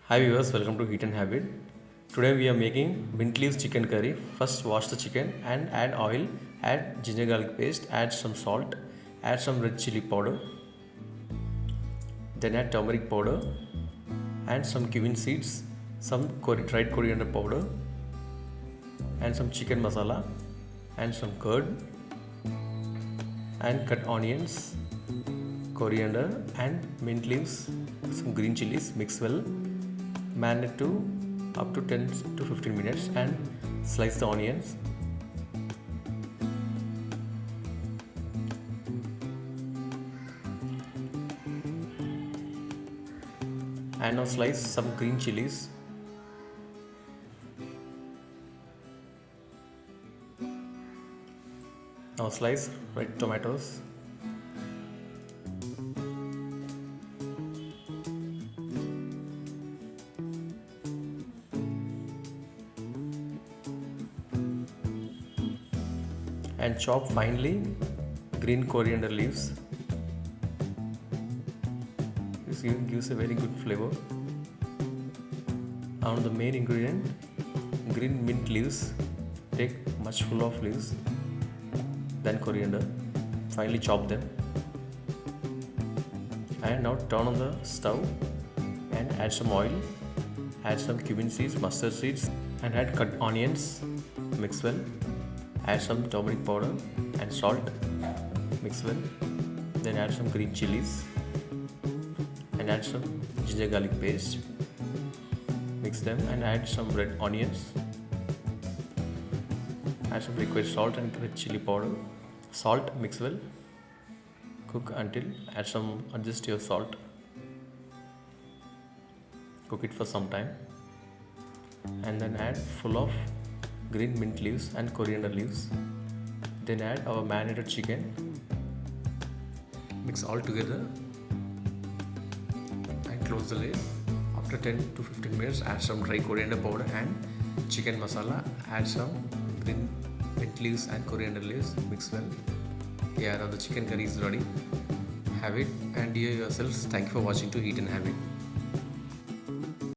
Hi viewers, welcome to Heat and Habit. Today we are making mint leaves chicken curry. First wash the chicken and add oil, add ginger garlic paste, add some salt, add some red chili powder, then add turmeric powder and some cumin seeds, some dried coriander powder and some chicken masala and some curd and cut onions, coriander and mint leaves, some green chilies, mix well, marinate to up to 10 to 15 minutes and slice the onions. And now slice some green chilies. Now slice red tomatoes. And chop finely green coriander leaves. This gives a very good flavor. Now the main ingredient, green mint leaves. Take much full of leaves, then coriander. Finely chop them. And now turn on the stove and add some oil. Add some cumin seeds, mustard seeds, and add cut onions. Mix well. Add some turmeric powder and salt, mix well, then add some green chilies and add some ginger garlic paste, mix them and add some red onions, add some required salt and red chili powder, salt, mix well, cook until adjust your salt, cook it for some time and then add full of green mint leaves and coriander leaves. Then add our marinated chicken. Mix all together and close the lid. After 10 to 15 minutes, add some dry coriander powder and chicken masala. Add some green mint leaves and coriander leaves. Mix well. Yeah, now the chicken curry is ready. Have it and enjoy yourselves. Thank you for watching to Eat and Have It.